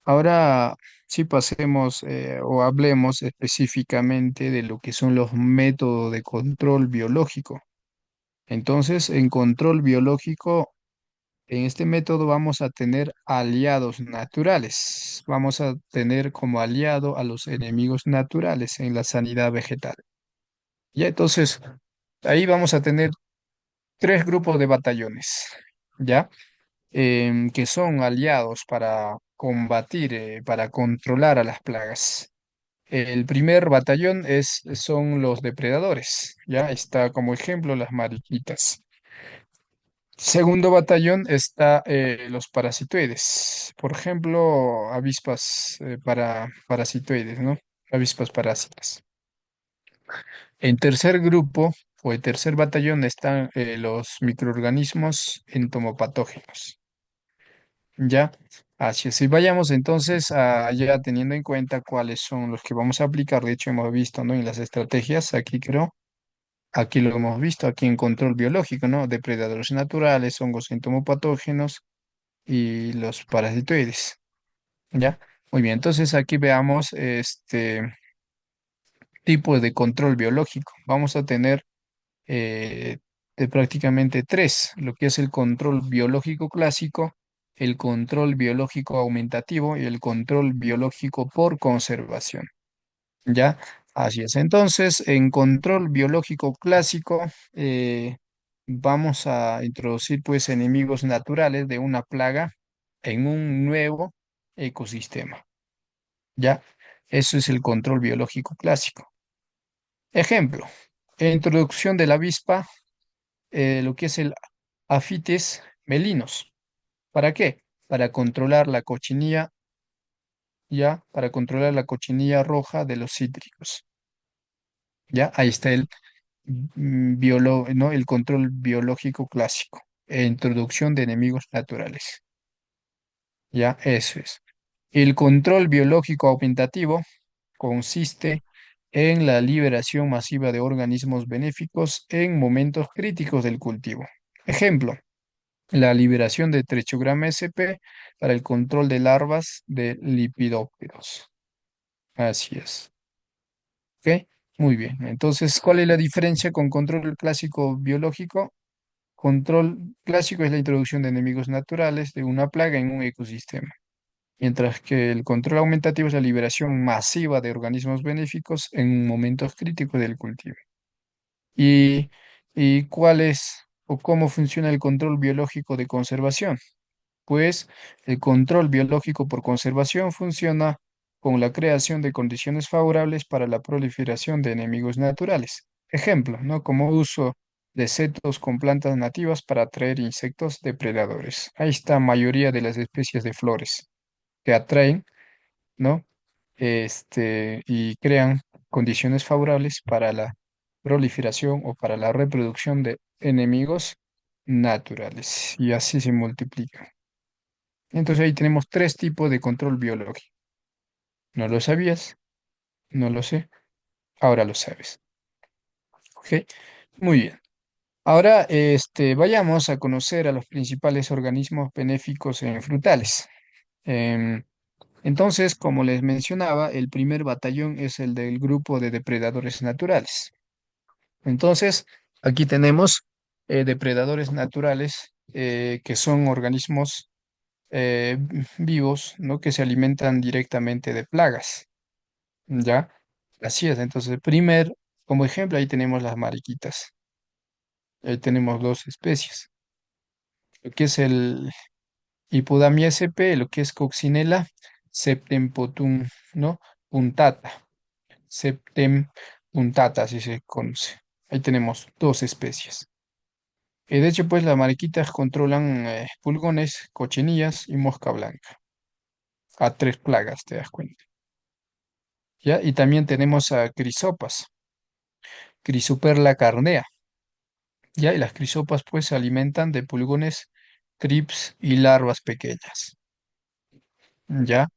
Speaker 1: Ahora sí pasemos o hablemos específicamente de lo que son los métodos de control biológico. Entonces, en control biológico, en este método vamos a tener aliados naturales. Vamos a tener como aliado a los enemigos naturales en la sanidad vegetal. Ya, entonces, ahí vamos a tener tres grupos de batallones, ¿ya? Que son aliados para combatir, para controlar a las plagas. El primer batallón son los depredadores, ¿ya? Está como ejemplo las mariquitas. Segundo batallón está los parasitoides, por ejemplo, avispas parasitoides, ¿no? Avispas parásitas. En tercer grupo o el tercer batallón están los microorganismos entomopatógenos. Ya, así es. Y vayamos entonces a ya teniendo en cuenta cuáles son los que vamos a aplicar. De hecho, hemos visto, ¿no? En las estrategias, aquí creo, aquí lo hemos visto, aquí en control biológico, ¿no? Depredadores naturales, hongos entomopatógenos y los parasitoides. ¿Ya? Muy bien, entonces aquí veamos este tipo de control biológico. Vamos a tener eh, de prácticamente tres, lo que es el control biológico clásico, el control biológico aumentativo y el control biológico por conservación. ¿Ya? Así es. Entonces, en control biológico clásico, vamos a introducir pues enemigos naturales de una plaga en un nuevo ecosistema. ¿Ya? Eso es el control biológico clásico. Ejemplo, introducción de la avispa lo que es el Aphites melinos. ¿Para qué? Para controlar la cochinilla, ya, para controlar la cochinilla roja de los cítricos. Ya, ahí está el, ¿no? El control biológico clásico e introducción de enemigos naturales. Ya, eso es. El control biológico aumentativo consiste en la liberación masiva de organismos benéficos en momentos críticos del cultivo. Ejemplo, la liberación de trechograma sp para el control de larvas de lipidópteros. Así es. ¿Ok? Muy bien. Entonces, ¿cuál es la diferencia con control clásico biológico? Control clásico es la introducción de enemigos naturales de una plaga en un ecosistema, mientras que el control aumentativo es la liberación masiva de organismos benéficos en momentos críticos del cultivo. ¿Y, y cuál es o cómo funciona el control biológico de conservación? Pues el control biológico por conservación funciona con la creación de condiciones favorables para la proliferación de enemigos naturales. Ejemplo, ¿no? Como uso de setos con plantas nativas para atraer insectos depredadores. Ahí está mayoría de las especies de flores que atraen, ¿no? Y crean condiciones favorables para la proliferación o para la reproducción de enemigos naturales. Y así se multiplican. Entonces ahí tenemos tres tipos de control biológico. ¿No lo sabías? No lo sé. Ahora lo sabes. ¿Ok? Muy bien. Ahora vayamos a conocer a los principales organismos benéficos en frutales. Em, entonces, como les mencionaba, el primer batallón es el del grupo de depredadores naturales. Entonces, aquí tenemos depredadores naturales que son organismos eh, vivos, ¿no? Que se alimentan directamente de plagas. ¿Ya? Así es. Entonces, como ejemplo, ahí tenemos las mariquitas. Ahí tenemos dos especies. Lo que es el Hippodamia sp, lo que es Coccinella septempotum, ¿no? Puntata. Septem puntata, así se conoce. Ahí tenemos dos especies. De hecho, pues las mariquitas controlan pulgones, cochinillas y mosca blanca. A tres plagas, te das cuenta. ¿Ya? Y también tenemos a crisopas. Crisoperla carnea. Ya, y las crisopas pues se alimentan de pulgones, trips y larvas pequeñas. Ya,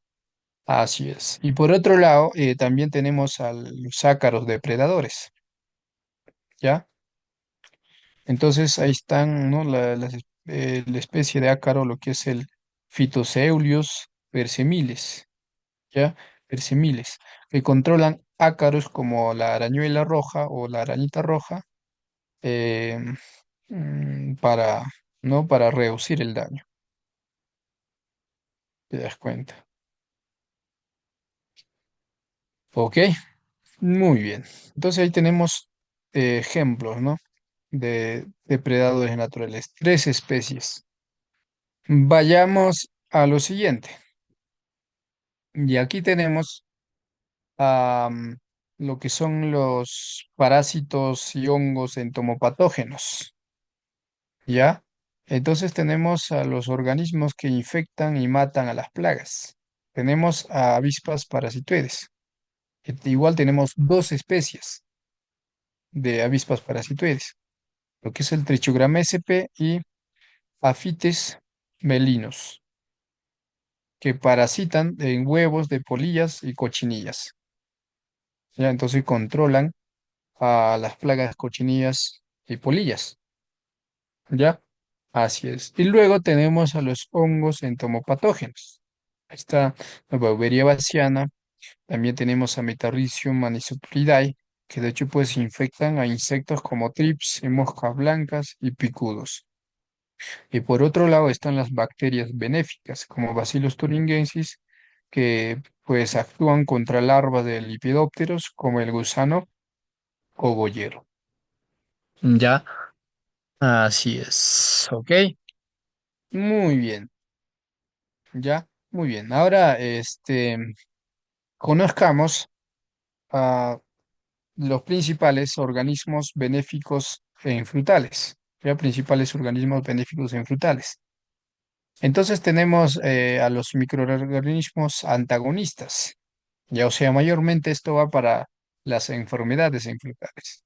Speaker 1: así es. Y por otro lado, también tenemos a los ácaros depredadores. Ya, entonces ahí están, ¿no? La especie de ácaro, lo que es el Phytoseulius persemiles. Ya, persemiles, que controlan ácaros como la arañuela roja o la arañita roja eh, para, ¿no? Para reducir el daño. ¿Te das cuenta? Ok, muy bien. Entonces ahí tenemos ejemplos, ¿no? De depredadores naturales, tres especies. Vayamos a lo siguiente. Y aquí tenemos am, lo que son los parásitos y hongos entomopatógenos, ¿ya? Entonces tenemos a los organismos que infectan y matan a las plagas. Tenemos a avispas parasitoides. Igual tenemos dos especies de avispas parasitoides, lo que es el Trichogram sp y Aphites melinos, que parasitan en huevos de polillas y cochinillas. ¿Ya? Entonces controlan a las plagas cochinillas y polillas. ¿Ya? Así es. Y luego tenemos a los hongos entomopatógenos. Ahí está la Beauveria baciana. También tenemos a Metarrhizium manisopuridae, que de hecho pues infectan a insectos como trips, y moscas blancas y picudos. Y por otro lado están las bacterias benéficas, como Bacillus thuringiensis, que pues actúan contra larvas de lepidópteros, como el gusano cogollero. Ya, así es. Ok, muy bien, ya, muy bien. Ahora, conozcamos a los principales organismos benéficos en frutales, ya, principales organismos benéficos en frutales. Entonces tenemos a los microorganismos antagonistas. Ya, o sea, mayormente esto va para las enfermedades infectables.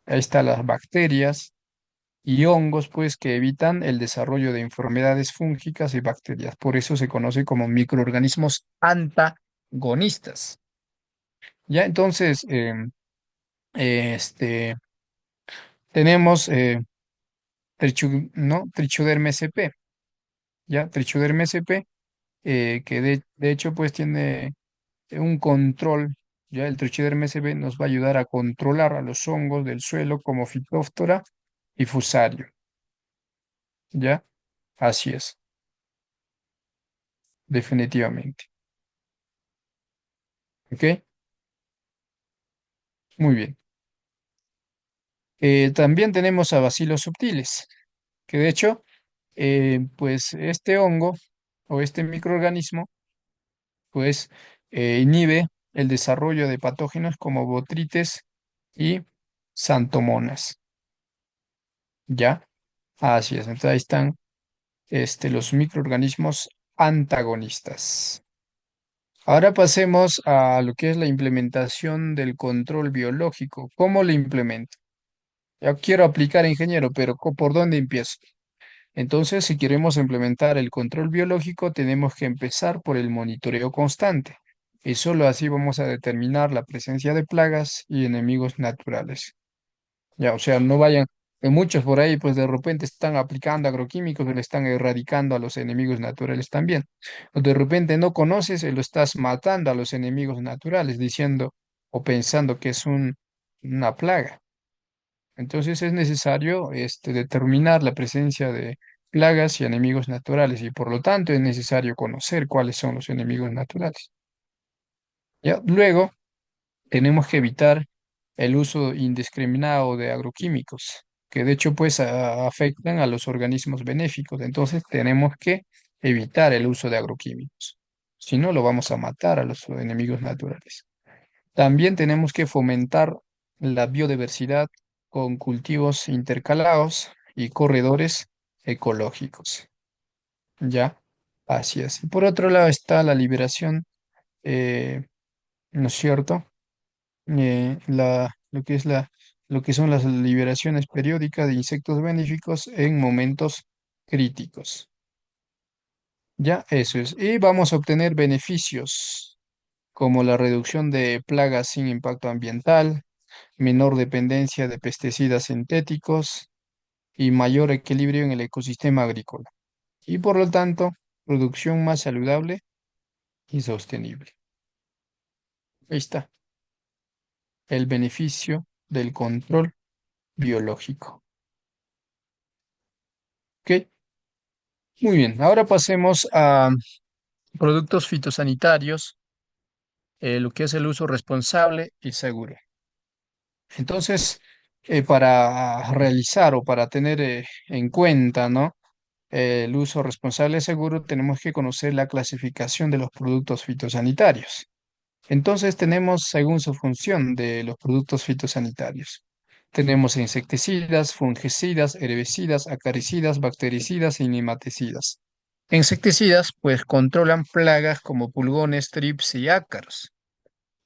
Speaker 1: Ahí están las bacterias y hongos, pues, que evitan el desarrollo de enfermedades fúngicas y bacterias. Por eso se conoce como microorganismos antagonistas. Ya, entonces, este, tenemos ¿no? Trichoderma sp, ya, Trichoderma sp, que de hecho, pues, tiene un control. Ya el Trichoderma sp nos va a ayudar a controlar a los hongos del suelo como Phytophthora y Fusario. ¿Ya? Así es, definitivamente. ¿Ok? Muy bien. También tenemos a bacilos subtiles, que de hecho, pues este hongo o este microorganismo, pues inhibe el desarrollo de patógenos como botrites y santomonas. ¿Ya? Así es. Entonces ahí están los microorganismos antagonistas. Ahora pasemos a lo que es la implementación del control biológico. ¿Cómo lo implemento? Ya quiero aplicar ingeniero, pero ¿por dónde empiezo? Entonces, si queremos implementar el control biológico, tenemos que empezar por el monitoreo constante. Y solo así vamos a determinar la presencia de plagas y enemigos naturales. Ya, o sea, no vayan, que muchos por ahí, pues de repente están aplicando agroquímicos y le están erradicando a los enemigos naturales también. O de repente no conoces y lo estás matando a los enemigos naturales, diciendo o pensando que es una plaga. Entonces es necesario determinar la presencia de plagas y enemigos naturales y por lo tanto es necesario conocer cuáles son los enemigos naturales. ¿Ya? Luego tenemos que evitar el uso indiscriminado de agroquímicos, que de hecho pues afectan a los organismos benéficos. Entonces tenemos que evitar el uso de agroquímicos. Si no, lo vamos a matar a los enemigos naturales. También tenemos que fomentar la biodiversidad con cultivos intercalados y corredores ecológicos. ¿Ya? Así es. Y por otro lado está la liberación, ¿no es cierto? Lo que son las liberaciones periódicas de insectos benéficos en momentos críticos. Ya, eso es. Y vamos a obtener beneficios como la reducción de plagas sin impacto ambiental, menor dependencia de pesticidas sintéticos y mayor equilibrio en el ecosistema agrícola. Y por lo tanto, producción más saludable y sostenible. Ahí está, el beneficio del control biológico. ¿Ok? Muy bien, ahora pasemos a productos fitosanitarios, lo que es el uso responsable y seguro. Entonces, para realizar o para tener en cuenta, ¿no? El uso responsable de seguro, tenemos que conocer la clasificación de los productos fitosanitarios. Entonces tenemos según su función de los productos fitosanitarios. Tenemos insecticidas, fungicidas, herbicidas, acaricidas, bactericidas y nematicidas. Insecticidas pues controlan plagas como pulgones, trips y ácaros,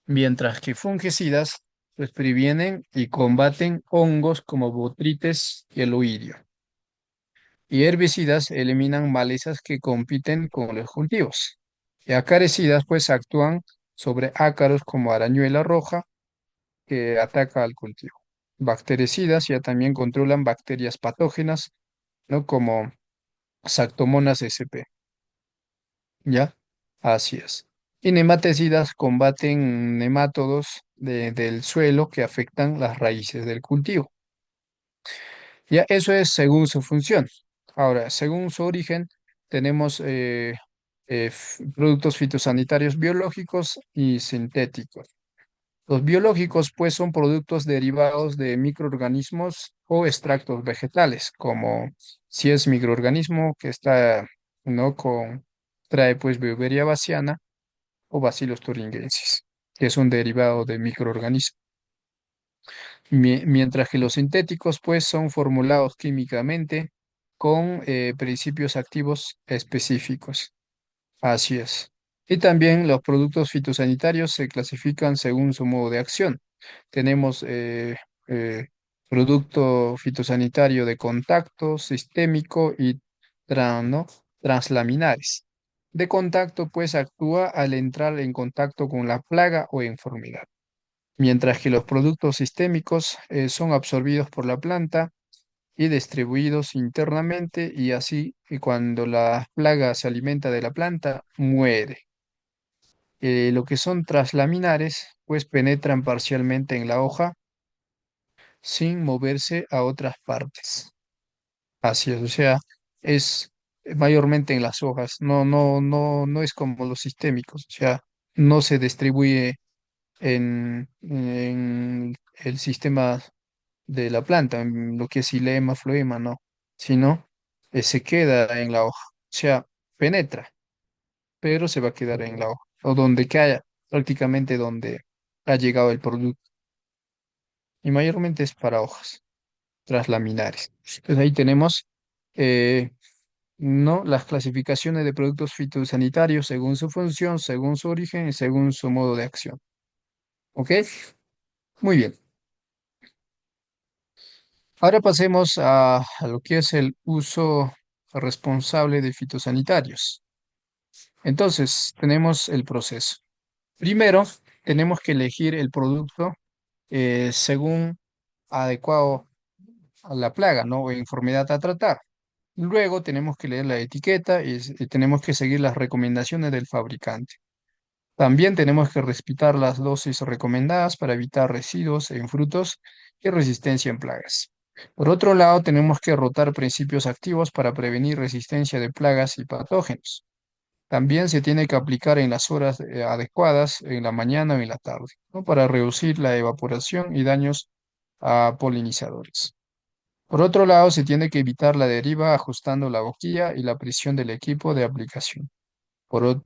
Speaker 1: mientras que fungicidas pues previenen y combaten hongos como botrites y el oidio. Y herbicidas eliminan malezas que compiten con los cultivos. Y acaricidas pues actúan sobre ácaros como arañuela roja que ataca al cultivo. Bactericidas ya también controlan bacterias patógenas, ¿no? Como Sactomonas sp. ¿Ya? Así es. Y nematicidas combaten nemátodos del suelo que afectan las raíces del cultivo. Ya, eso es según su función. Ahora, según su origen, tenemos productos fitosanitarios biológicos y sintéticos. Los biológicos, pues, son productos derivados de microorganismos o extractos vegetales, como si es microorganismo que está, ¿no? Trae, pues, Beauveria baciana o Bacillus thuringiensis, que es un derivado de microorganismo. Mientras que los sintéticos, pues, son formulados químicamente con principios activos específicos. Así es. Y también los productos fitosanitarios se clasifican según su modo de acción. Tenemos eh, producto fitosanitario de contacto, sistémico y ¿no? translaminares. De contacto, pues actúa al entrar en contacto con la plaga o enfermedad, mientras que los productos sistémicos son absorbidos por la planta y distribuidos internamente y así y cuando la plaga se alimenta de la planta, muere. Lo que son translaminares, pues penetran parcialmente en la hoja sin moverse a otras partes. Así es, o sea, es mayormente en las hojas, no es como los sistémicos, o sea, no se distribuye en el sistema de la planta, en lo que es xilema, floema, no, sino se queda en la hoja, o sea, penetra, pero se va a quedar en la hoja, o donde caiga, prácticamente donde ha llegado el producto, y mayormente es para hojas translaminares. Entonces ahí tenemos eh, ¿no? las clasificaciones de productos fitosanitarios según su función, según su origen y según su modo de acción. ¿Ok? Muy bien. Ahora pasemos a lo que es el uso responsable de fitosanitarios. Entonces, tenemos el proceso. Primero, tenemos que elegir el producto según adecuado a la plaga, ¿no? O enfermedad a tratar. Luego tenemos que leer la etiqueta y tenemos que seguir las recomendaciones del fabricante. También tenemos que respetar las dosis recomendadas para evitar residuos en frutos y resistencia en plagas. Por otro lado, tenemos que rotar principios activos para prevenir resistencia de plagas y patógenos. También se tiene que aplicar en las horas adecuadas, en la mañana o en la tarde, ¿no? Para reducir la evaporación y daños a polinizadores. Por otro lado, se tiene que evitar la deriva ajustando la boquilla y la presión del equipo de aplicación.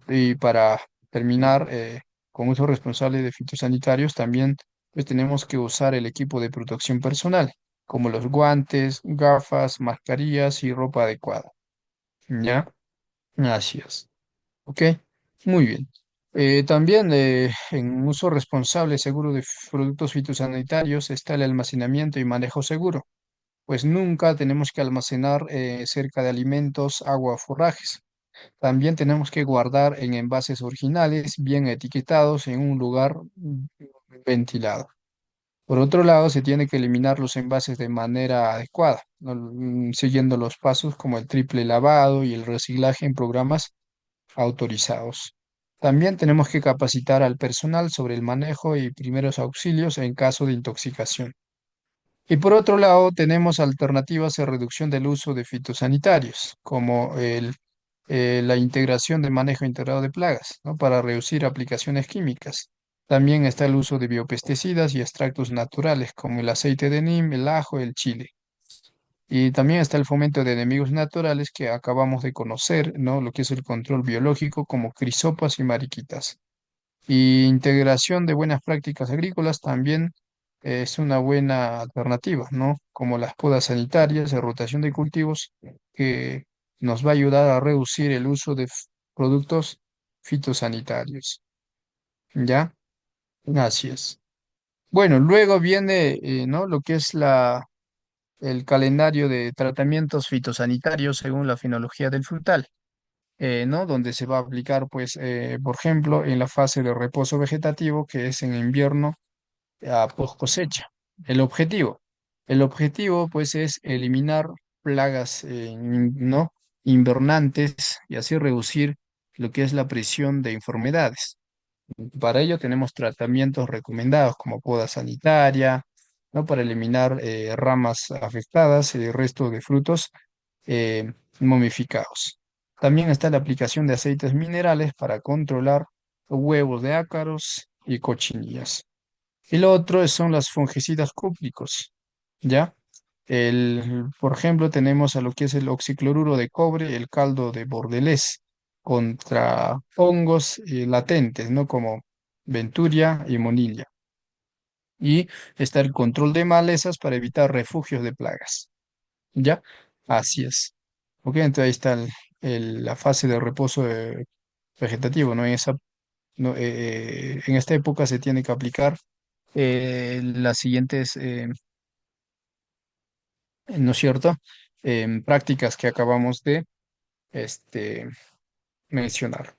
Speaker 1: Y para terminar, con uso responsable de fitosanitarios, también pues, tenemos que usar el equipo de protección personal, como los guantes, gafas, mascarillas y ropa adecuada. ¿Ya? Así es. ¿Ok? Muy bien. También en uso responsable seguro de productos fitosanitarios está el almacenamiento y manejo seguro, pues nunca tenemos que almacenar cerca de alimentos, agua o forrajes. También tenemos que guardar en envases originales, bien etiquetados, en un lugar ventilado. Por otro lado, se tiene que eliminar los envases de manera adecuada, ¿no? Siguiendo los pasos como el triple lavado y el reciclaje en programas autorizados. También tenemos que capacitar al personal sobre el manejo y primeros auxilios en caso de intoxicación. Y por otro lado, tenemos alternativas de reducción del uso de fitosanitarios, como la integración de manejo integrado de plagas, ¿no? Para reducir aplicaciones químicas. También está el uso de biopesticidas y extractos naturales como el aceite de neem, el ajo, el chile. Y también está el fomento de enemigos naturales que acabamos de conocer, ¿no? Lo que es el control biológico como crisopas y mariquitas. Y integración de buenas prácticas agrícolas también es una buena alternativa, ¿no? Como las podas sanitarias, la rotación de cultivos, que nos va a ayudar a reducir el uso de productos fitosanitarios. ¿Ya? Así es. Bueno, luego viene, ¿no? Lo que es el calendario de tratamientos fitosanitarios según la finología del frutal. ¿No? Donde se va a aplicar, pues, por ejemplo, en la fase de reposo vegetativo, que es en invierno a post cosecha. El objetivo. El objetivo, pues, es eliminar plagas, ¿no? Invernantes y así reducir lo que es la presión de enfermedades. Para ello tenemos tratamientos recomendados como poda sanitaria, ¿no? Para eliminar ramas afectadas y el resto de frutos momificados. También está la aplicación de aceites minerales para controlar huevos de ácaros y cochinillas. Y lo otro son las fungicidas cúplicos, ¿ya? Por ejemplo, tenemos a lo que es el oxicloruro de cobre, el caldo de bordelés, contra hongos latentes, ¿no? Como Venturia y Monilla. Y está el control de malezas para evitar refugios de plagas, ¿ya? Así es. Ok, entonces ahí está la fase de reposo vegetativo, ¿no? No, en esta época se tiene que aplicar las siguientes, ¿no es cierto? Prácticas que acabamos de este, mencionar.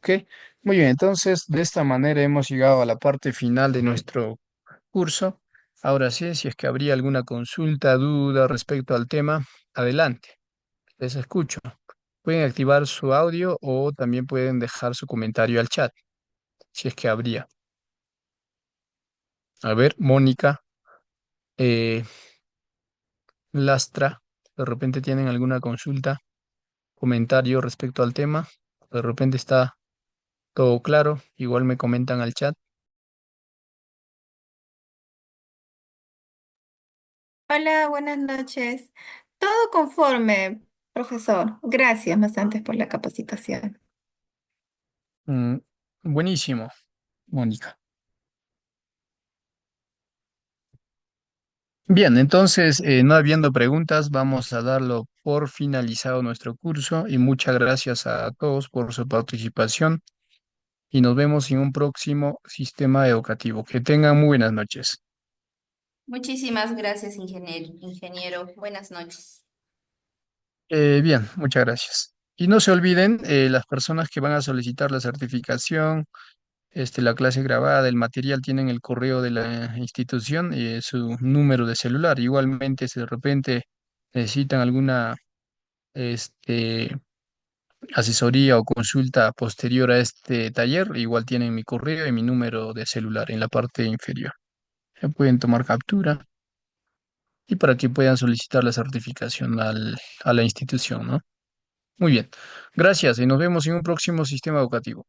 Speaker 1: ¿Ok? Muy bien, entonces de esta manera hemos llegado a la parte final de nuestro curso. Ahora sí, si es que habría alguna consulta, duda respecto al tema, adelante, les escucho. Pueden activar su audio o también pueden dejar su comentario al chat, si es que habría. A ver, Mónica, eh, Lastra, de repente tienen alguna consulta, comentario respecto al tema. De repente está todo claro. Igual me comentan al chat.
Speaker 2: Hola, buenas noches. Todo conforme, profesor. Gracias bastante por la capacitación.
Speaker 1: Mm, buenísimo, Mónica. Bien, entonces, no habiendo preguntas, vamos a darlo por finalizado nuestro curso y muchas gracias a todos por su participación y nos vemos en un próximo sistema educativo. Que tengan muy buenas noches.
Speaker 2: Muchísimas gracias, ingeniero. Buenas noches.
Speaker 1: Bien, muchas gracias. Y no se olviden, las personas que van a solicitar la certificación, la clase grabada, el material, tienen el correo de la institución y su número de celular. Igualmente, si de repente necesitan alguna este, asesoría o consulta posterior a este taller, igual tienen mi correo y mi número de celular en la parte inferior. Pueden tomar captura y para que puedan solicitar la certificación a la institución, ¿no? Muy bien. Gracias y nos vemos en un próximo sistema educativo.